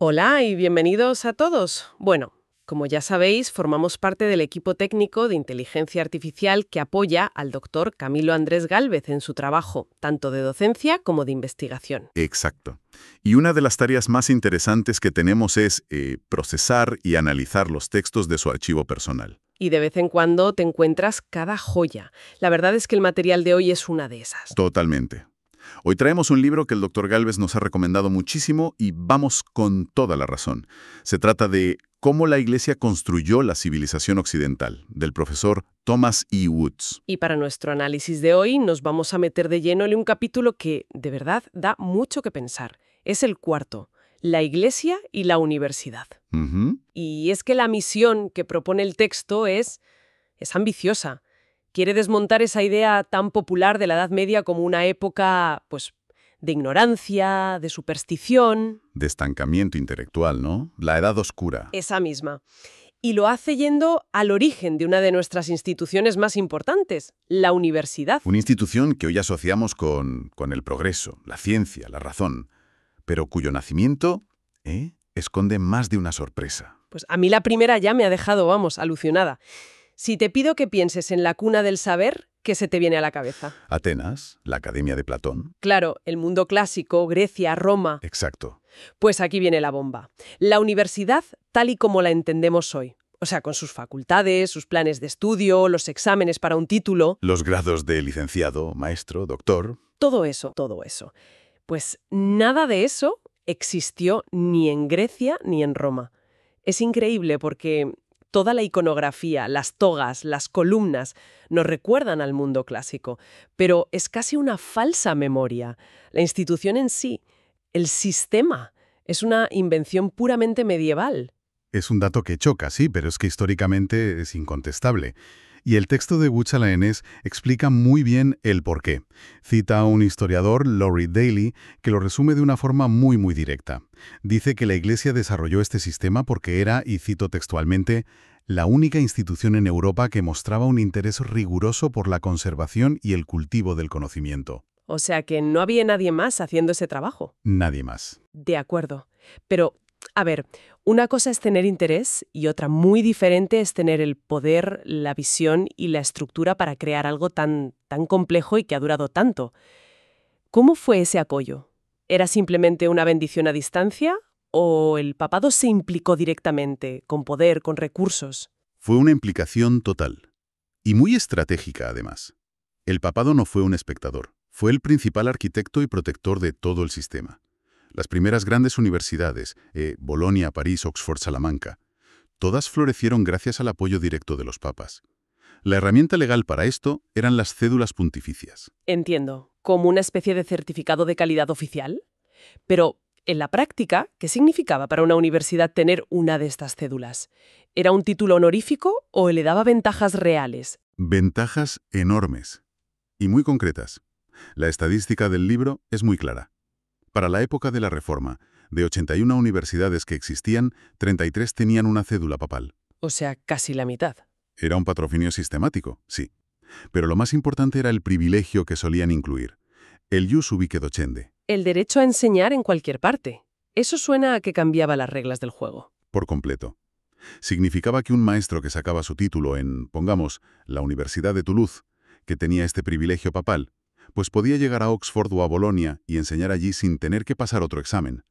Hola y bienvenidos a todos. Bueno, como ya sabéis, formamos parte del equipo técnico de inteligencia artificial que apoya al doctor Camilo Andrés Gálvez en su trabajo, tanto de docencia como de investigación. Exacto. Y una de las tareas más interesantes que tenemos es procesar y analizar los textos de su archivo personal. Y de vez en cuando te encuentras cada joya. La verdad es que el material de hoy es una de esas. Totalmente. Hoy traemos un libro que el doctor Gálvez nos ha recomendado muchísimo y vamos con toda la razón. Se trata de Cómo la Iglesia construyó la civilización occidental, del profesor Thomas E. Woods. Y para nuestro análisis de hoy nos vamos a meter de lleno en un capítulo que, de verdad, da mucho que pensar. Es el cuarto, la Iglesia y la Universidad. Ujú. Y es que la misión que propone el texto es ambiciosa. Quiere desmontar esa idea tan popular de la Edad Media como una época, pues, de ignorancia, de superstición. De estancamiento intelectual, ¿no? La Edad Oscura. Esa misma. Y lo hace yendo al origen de una de nuestras instituciones más importantes, la universidad. Una institución que hoy asociamos con el progreso, la ciencia, la razón, pero cuyo nacimiento esconde más de una sorpresa. Pues a mí la primera ya me ha dejado, vamos, alucinada. Si te pido que pienses en la cuna del saber, ¿qué se te viene a la cabeza? Atenas, la Academia de Platón. Claro, el mundo clásico, Grecia, Roma. Exacto. Pues aquí viene la bomba. La universidad tal y como la entendemos hoy. O sea, con sus facultades, sus planes de estudio, los exámenes para un título. Los grados de licenciado, maestro, doctor. Todo eso, todo eso. Pues nada de eso existió ni en Grecia ni en Roma. Es increíble porque toda la iconografía, las togas, las columnas, nos recuerdan al mundo clásico, pero es casi una falsa memoria. La institución en sí, el sistema, es una invención puramente medieval. Es un dato que choca, sí, pero es que históricamente es incontestable. Y el texto de Buchalaenes explica muy bien el porqué. Cita a un historiador, Laurie Daly, que lo resume de una forma muy directa. Dice que la Iglesia desarrolló este sistema porque era, y cito textualmente, la única institución en Europa que mostraba un interés riguroso por la conservación y el cultivo del conocimiento. O sea que no había nadie más haciendo ese trabajo. Nadie más. De acuerdo. Pero, a ver, una cosa es tener interés y otra muy diferente es tener el poder, la visión y la estructura para crear algo tan complejo y que ha durado tanto. ¿Cómo fue ese apoyo? ¿Era simplemente una bendición a distancia? ¿O el papado se implicó directamente, con poder, con recursos? Fue una implicación total. Y muy estratégica, además. El papado no fue un espectador. Fue el principal arquitecto y protector de todo el sistema. Las primeras grandes universidades, Bolonia, París, Oxford, Salamanca, todas florecieron gracias al apoyo directo de los papas. La herramienta legal para esto eran las cédulas pontificias. Entiendo, como una especie de certificado de calidad oficial. Pero, en la práctica, ¿qué significaba para una universidad tener una de estas cédulas? ¿Era un título honorífico o le daba ventajas reales? Ventajas enormes y muy concretas. La estadística del libro es muy clara. Para la época de la Reforma, de 81 universidades que existían, 33 tenían una cédula papal. O sea, casi la mitad. Era un patrocinio sistemático, sí. Pero lo más importante era el privilegio que solían incluir. El ius ubique docende. El derecho a enseñar en cualquier parte. Eso suena a que cambiaba las reglas del juego. Por completo. Significaba que un maestro que sacaba su título en, pongamos, la Universidad de Toulouse, que tenía este privilegio papal, pues podía llegar a Oxford o a Bolonia y enseñar allí sin tener que pasar otro examen.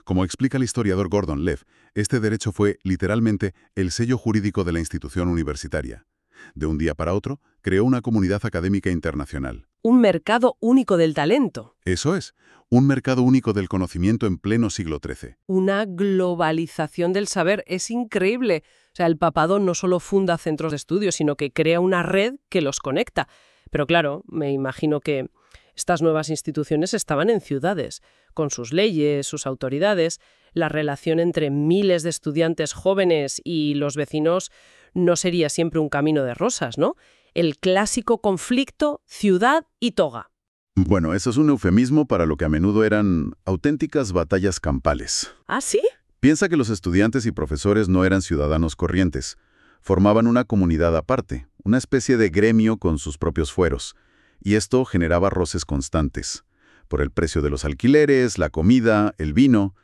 Como explica el historiador Gordon Leff, este derecho fue, literalmente, el sello jurídico de la institución universitaria. De un día para otro, creó una comunidad académica internacional. Un mercado único del talento. Eso es, un mercado único del conocimiento en pleno siglo XIII. Una globalización del saber. Es increíble. O sea, el papado no solo funda centros de estudio, sino que crea una red que los conecta. Pero claro, me imagino que estas nuevas instituciones estaban en ciudades, con sus leyes, sus autoridades. La relación entre miles de estudiantes jóvenes y los vecinos no sería siempre un camino de rosas, ¿no? El clásico conflicto ciudad y toga. Bueno, eso es un eufemismo para lo que a menudo eran auténticas batallas campales. ¿Ah, sí? Piensa que los estudiantes y profesores no eran ciudadanos corrientes. Formaban una comunidad aparte, una especie de gremio con sus propios fueros. Y esto generaba roces constantes. Por el precio de los alquileres, la comida, el vino.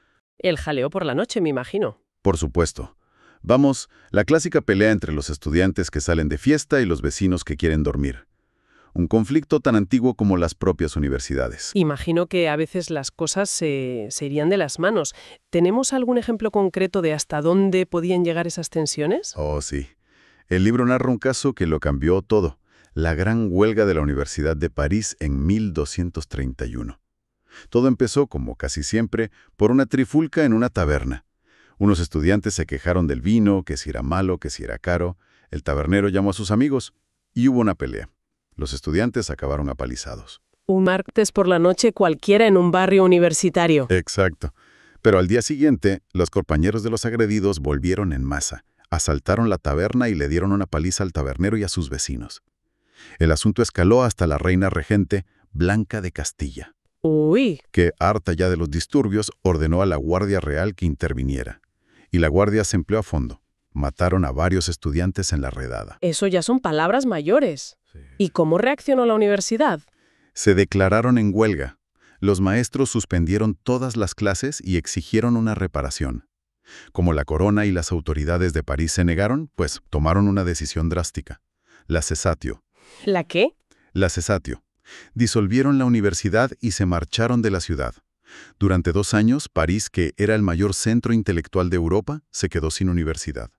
El jaleo por la noche, me imagino. Por supuesto. Vamos, la clásica pelea entre los estudiantes que salen de fiesta y los vecinos que quieren dormir. Un conflicto tan antiguo como las propias universidades. Imagino que a veces las cosas se irían de las manos. ¿Tenemos algún ejemplo concreto de hasta dónde podían llegar esas tensiones? Oh, sí. El libro narra un caso que lo cambió todo. La gran huelga de la Universidad de París en 1231. Todo empezó, como casi siempre, por una trifulca en una taberna. Unos estudiantes se quejaron del vino, que si era malo, que si era caro. El tabernero llamó a sus amigos y hubo una pelea. Los estudiantes acabaron apalizados. Un martes por la noche cualquiera en un barrio universitario. Exacto. Pero al día siguiente, los compañeros de los agredidos volvieron en masa, asaltaron la taberna y le dieron una paliza al tabernero y a sus vecinos. El asunto escaló hasta la reina regente, Blanca de Castilla, Uy, que, harta ya de los disturbios, ordenó a la Guardia Real que interviniera. Y la guardia se empleó a fondo. Mataron a varios estudiantes en la redada. eso ya son palabras mayores. ¿Y cómo reaccionó la universidad? Se declararon en huelga. Los maestros suspendieron todas las clases y exigieron una reparación. Como la corona y las autoridades de París se negaron, pues tomaron una decisión drástica. La cesatio. ¿La qué? La cesatio. Disolvieron la universidad y se marcharon de la ciudad. Durante 2 años, París, que era el mayor centro intelectual de Europa, se quedó sin universidad.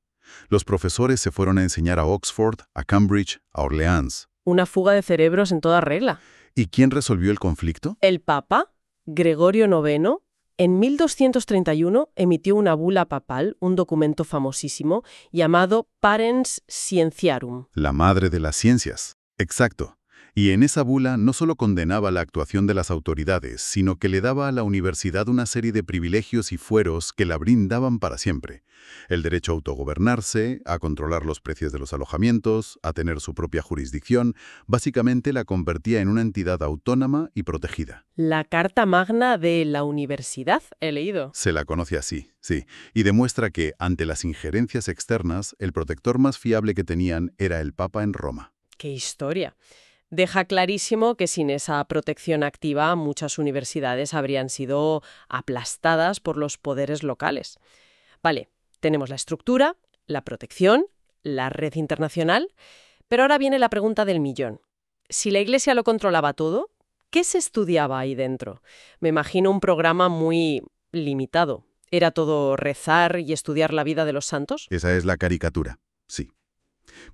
Los profesores se fueron a enseñar a Oxford, a Cambridge, a Orleans. Una fuga de cerebros en toda regla. ¿Y quién resolvió el conflicto? El Papa, Gregorio IX, en 1231 emitió una bula papal, un documento famosísimo, llamado Parens Scientiarum. La madre de las ciencias. Exacto. Y en esa bula no solo condenaba la actuación de las autoridades, sino que le daba a la universidad una serie de privilegios y fueros que la brindaban para siempre. El derecho a autogobernarse, a controlar los precios de los alojamientos, a tener su propia jurisdicción, básicamente la convertía en una entidad autónoma y protegida. La Carta Magna de la Universidad, he leído. Se la conoce así, sí, y demuestra que, ante las injerencias externas, el protector más fiable que tenían era el Papa en Roma. ¡Qué historia! Deja clarísimo que sin esa protección activa muchas universidades habrían sido aplastadas por los poderes locales. Vale, tenemos la estructura, la protección, la red internacional, pero ahora viene la pregunta del millón. Si la Iglesia lo controlaba todo, ¿qué se estudiaba ahí dentro? Me imagino un programa muy limitado. ¿Era todo rezar y estudiar la vida de los santos? Esa es la caricatura, sí.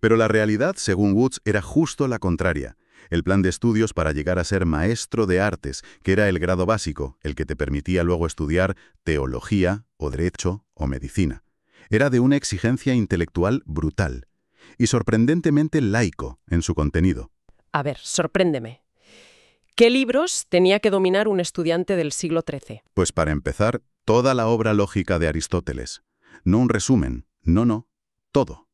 Pero la realidad, según Woods, era justo la contraria. El plan de estudios para llegar a ser maestro de artes, que era el grado básico, el que te permitía luego estudiar teología, o derecho, o medicina. Era de una exigencia intelectual brutal y sorprendentemente laico en su contenido. A ver, sorpréndeme. ¿Qué libros tenía que dominar un estudiante del siglo XIII? Pues para empezar, toda la obra lógica de Aristóteles. No un resumen, no, todo.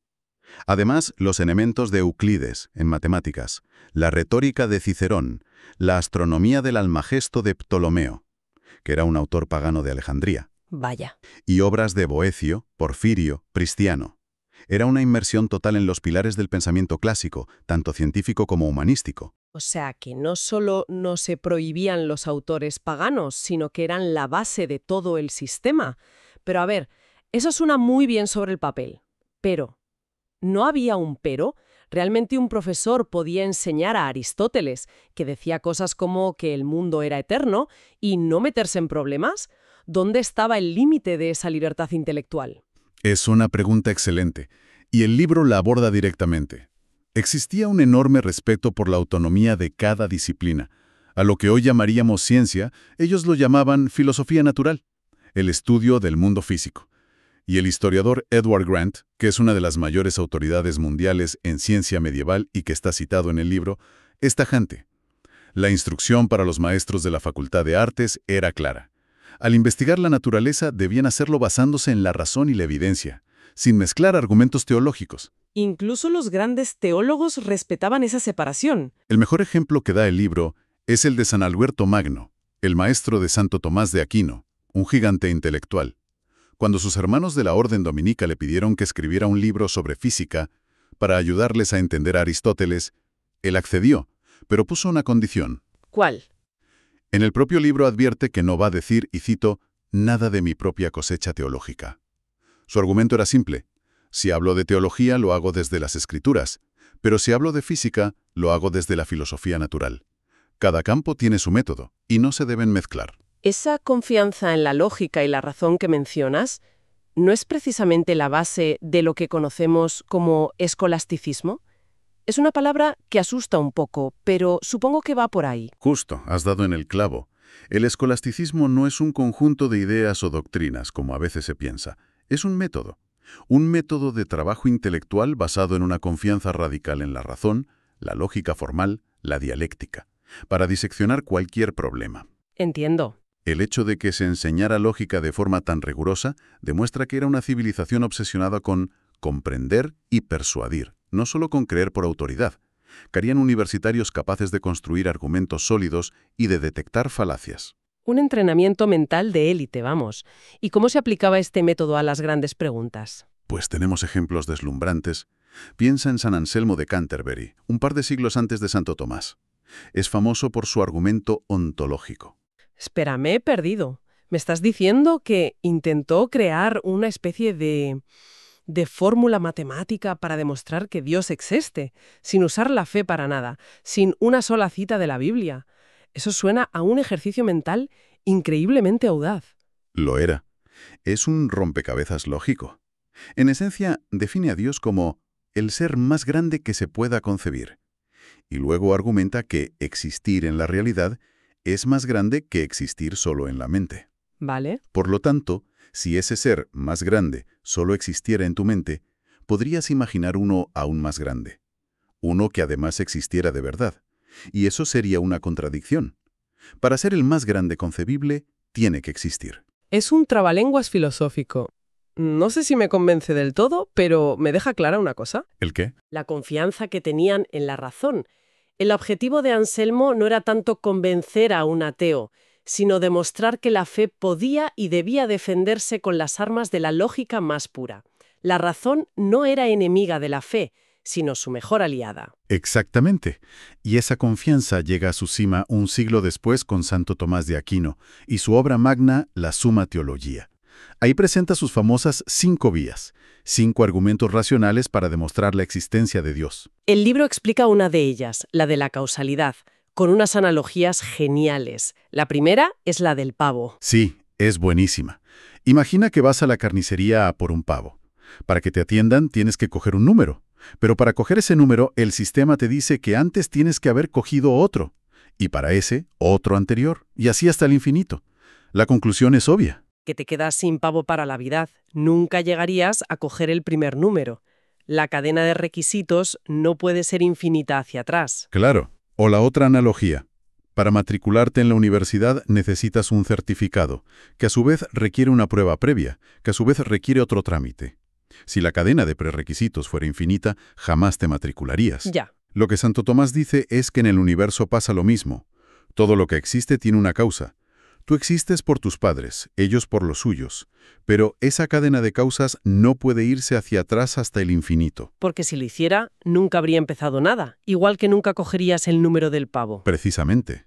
Además, los elementos de Euclides en matemáticas, la retórica de Cicerón, la astronomía del Almagesto de Ptolomeo, que era un autor pagano de Alejandría, Vaya. y obras de Boecio, Porfirio, Pristiano. Era una inmersión total en los pilares del pensamiento clásico, tanto científico como humanístico. O sea, que no solo no se prohibían los autores paganos, sino que eran la base de todo el sistema. Pero a ver, eso suena muy bien sobre el papel. Pero, ¿no había un pero? ¿Realmente un profesor podía enseñar a Aristóteles, que decía cosas como que el mundo era eterno, y no meterse en problemas? ¿Dónde estaba el límite de esa libertad intelectual? Es una pregunta excelente, y el libro la aborda directamente. Existía un enorme respeto por la autonomía de cada disciplina. A lo que hoy llamaríamos ciencia, ellos lo llamaban filosofía natural, el estudio del mundo físico. Y el historiador Edward Grant, que es una de las mayores autoridades mundiales en ciencia medieval y que está citado en el libro, es tajante. La instrucción para los maestros de la Facultad de Artes era clara. Al investigar la naturaleza debían hacerlo basándose en la razón y la evidencia, sin mezclar argumentos teológicos. Incluso los grandes teólogos respetaban esa separación. El mejor ejemplo que da el libro es el de San Alberto Magno, el maestro de Santo Tomás de Aquino, un gigante intelectual. Cuando sus hermanos de la Orden Dominica le pidieron que escribiera un libro sobre física para ayudarles a entender a Aristóteles, él accedió, pero puso una condición. ¿Cuál? En el propio libro advierte que no va a decir, y cito, nada de mi propia cosecha teológica. Su argumento era simple. Si hablo de teología, lo hago desde las Escrituras, pero si hablo de física, lo hago desde la filosofía natural. Cada campo tiene su método, y no se deben mezclar. Esa confianza en la lógica y la razón que mencionas, ¿no es precisamente la base de lo que conocemos como escolasticismo? Es una palabra que asusta un poco, pero supongo que va por ahí. Justo, has dado en el clavo. El escolasticismo no es un conjunto de ideas o doctrinas, como a veces se piensa. Es un método de trabajo intelectual basado en una confianza radical en la razón, la lógica formal, la dialéctica, para diseccionar cualquier problema. Entiendo. El hecho de que se enseñara lógica de forma tan rigurosa demuestra que era una civilización obsesionada con comprender y persuadir, no solo con creer por autoridad. Querían universitarios capaces de construir argumentos sólidos y de detectar falacias. Un entrenamiento mental de élite, vamos. ¿Y cómo se aplicaba este método a las grandes preguntas? Pues tenemos ejemplos deslumbrantes. Piensa en San Anselmo de Canterbury, un par de siglos antes de Santo Tomás. Es famoso por su argumento ontológico. Espera, me he perdido. ¿Me estás diciendo que intentó crear una especie de fórmula matemática para demostrar que Dios existe, sin usar la fe para nada, sin una sola cita de la Biblia? Eso suena a un ejercicio mental increíblemente audaz. Lo era. Es un rompecabezas lógico. En esencia, define a Dios como el ser más grande que se pueda concebir. Y luego argumenta que existir en la realidad es más grande que existir solo en la mente. ¿Vale? Por lo tanto, si ese ser más grande solo existiera en tu mente, podrías imaginar uno aún más grande. Uno que además existiera de verdad. Y eso sería una contradicción. Para ser el más grande concebible, tiene que existir. Es un trabalenguas filosófico. No sé si me convence del todo, pero me deja clara una cosa. ¿El qué? La confianza que tenían en la razón. El objetivo de Anselmo no era tanto convencer a un ateo, sino demostrar que la fe podía y debía defenderse con las armas de la lógica más pura. La razón no era enemiga de la fe, sino su mejor aliada. Exactamente. Y esa confianza llega a su cima un siglo después con Santo Tomás de Aquino y su obra magna, la Summa Theologia. Ahí presenta sus famosas 5 vías, 5 argumentos racionales para demostrar la existencia de Dios. El libro explica una de ellas, la de la causalidad, con unas analogías geniales. La primera es la del pavo. Sí, es buenísima. Imagina que vas a la carnicería a por un pavo. Para que te atiendan tienes que coger un número. Pero para coger ese número, el sistema te dice que antes tienes que haber cogido otro. Y para ese, otro anterior. Y así hasta el infinito. La conclusión es obvia. Que te quedas sin pavo para la vida. Nunca llegarías a coger el primer número. La cadena de requisitos no puede ser infinita hacia atrás. Claro. O la otra analogía. Para matricularte en la universidad necesitas un certificado, que a su vez requiere una prueba previa, que a su vez requiere otro trámite. Si la cadena de prerequisitos fuera infinita, jamás te matricularías. Ya. Lo que Santo Tomás dice es que en el universo pasa lo mismo. Todo lo que existe tiene una causa. Tú existes por tus padres, ellos por los suyos. Pero esa cadena de causas no puede irse hacia atrás hasta el infinito. Porque si lo hiciera, nunca habría empezado nada. Igual que nunca cogerías el número del pavo. Precisamente.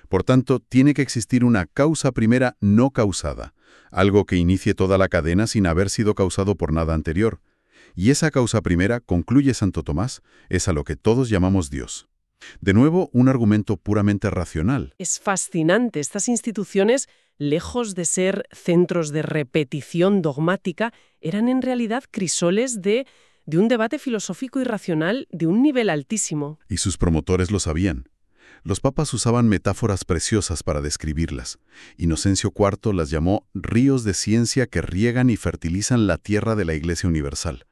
Por tanto, tiene que existir una causa primera no causada, algo que inicie toda la cadena sin haber sido causado por nada anterior. Y esa causa primera, concluye Santo Tomás, es a lo que todos llamamos Dios. De nuevo, un argumento puramente racional. Es fascinante. Estas instituciones, lejos de ser centros de repetición dogmática, eran en realidad crisoles de un debate filosófico y racional de un nivel altísimo. Y sus promotores lo sabían. Los papas usaban metáforas preciosas para describirlas. Inocencio IV las llamó ríos de ciencia que riegan y fertilizan la tierra de la Iglesia Universal.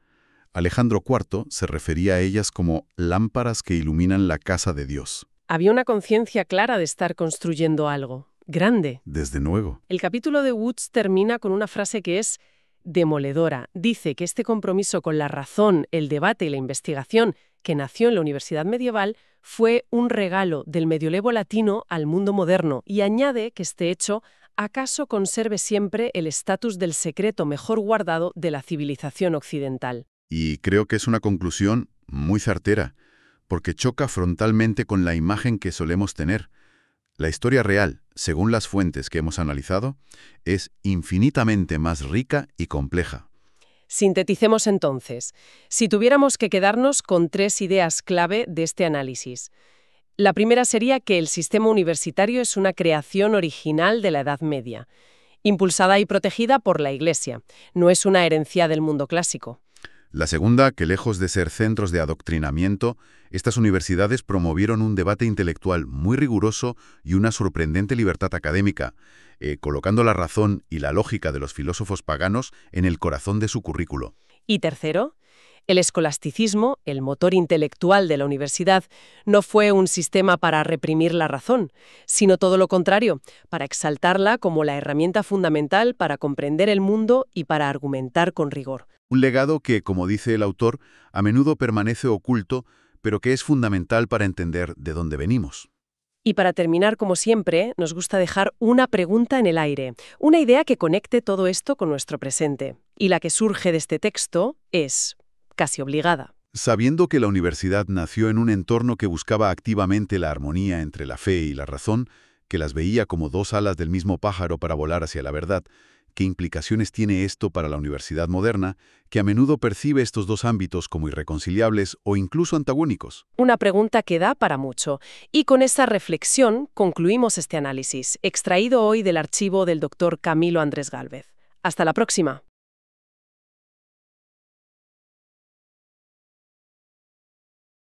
Alejandro IV se refería a ellas como lámparas que iluminan la casa de Dios. Había una conciencia clara de estar construyendo algo grande. Desde luego. El capítulo de Woods termina con una frase que es demoledora. Dice que este compromiso con la razón, el debate y la investigación que nació en la Universidad Medieval fue un regalo del medioevo latino al mundo moderno y añade que este hecho acaso conserve siempre el estatus del secreto mejor guardado de la civilización occidental. Y creo que es una conclusión muy certera, porque choca frontalmente con la imagen que solemos tener. La historia real, según las fuentes que hemos analizado, es infinitamente más rica y compleja. Sinteticemos entonces. Si tuviéramos que quedarnos con 3 ideas clave de este análisis. La primera sería que el sistema universitario es una creación original de la Edad Media, impulsada y protegida por la Iglesia. No es una herencia del mundo clásico. La segunda, que lejos de ser centros de adoctrinamiento, estas universidades promovieron un debate intelectual muy riguroso y una sorprendente libertad académica, colocando la razón y la lógica de los filósofos paganos en el corazón de su currículo. Y tercero, el escolasticismo, el motor intelectual de la universidad, no fue un sistema para reprimir la razón, sino todo lo contrario, para exaltarla como la herramienta fundamental para comprender el mundo y para argumentar con rigor. Un legado que, como dice el autor, a menudo permanece oculto, pero que es fundamental para entender de dónde venimos. Y para terminar, como siempre, nos gusta dejar una pregunta en el aire, una idea que conecte todo esto con nuestro presente. Y la que surge de este texto es casi obligada. Sabiendo que la universidad nació en un entorno que buscaba activamente la armonía entre la fe y la razón, que las veía como dos alas del mismo pájaro para volar hacia la verdad, ¿qué implicaciones tiene esto para la universidad moderna, que a menudo percibe estos dos ámbitos como irreconciliables o incluso antagónicos? Una pregunta que da para mucho. Y con esa reflexión concluimos este análisis, extraído hoy del archivo del Dr. Camilo Andrés Gálvez. Hasta la próxima.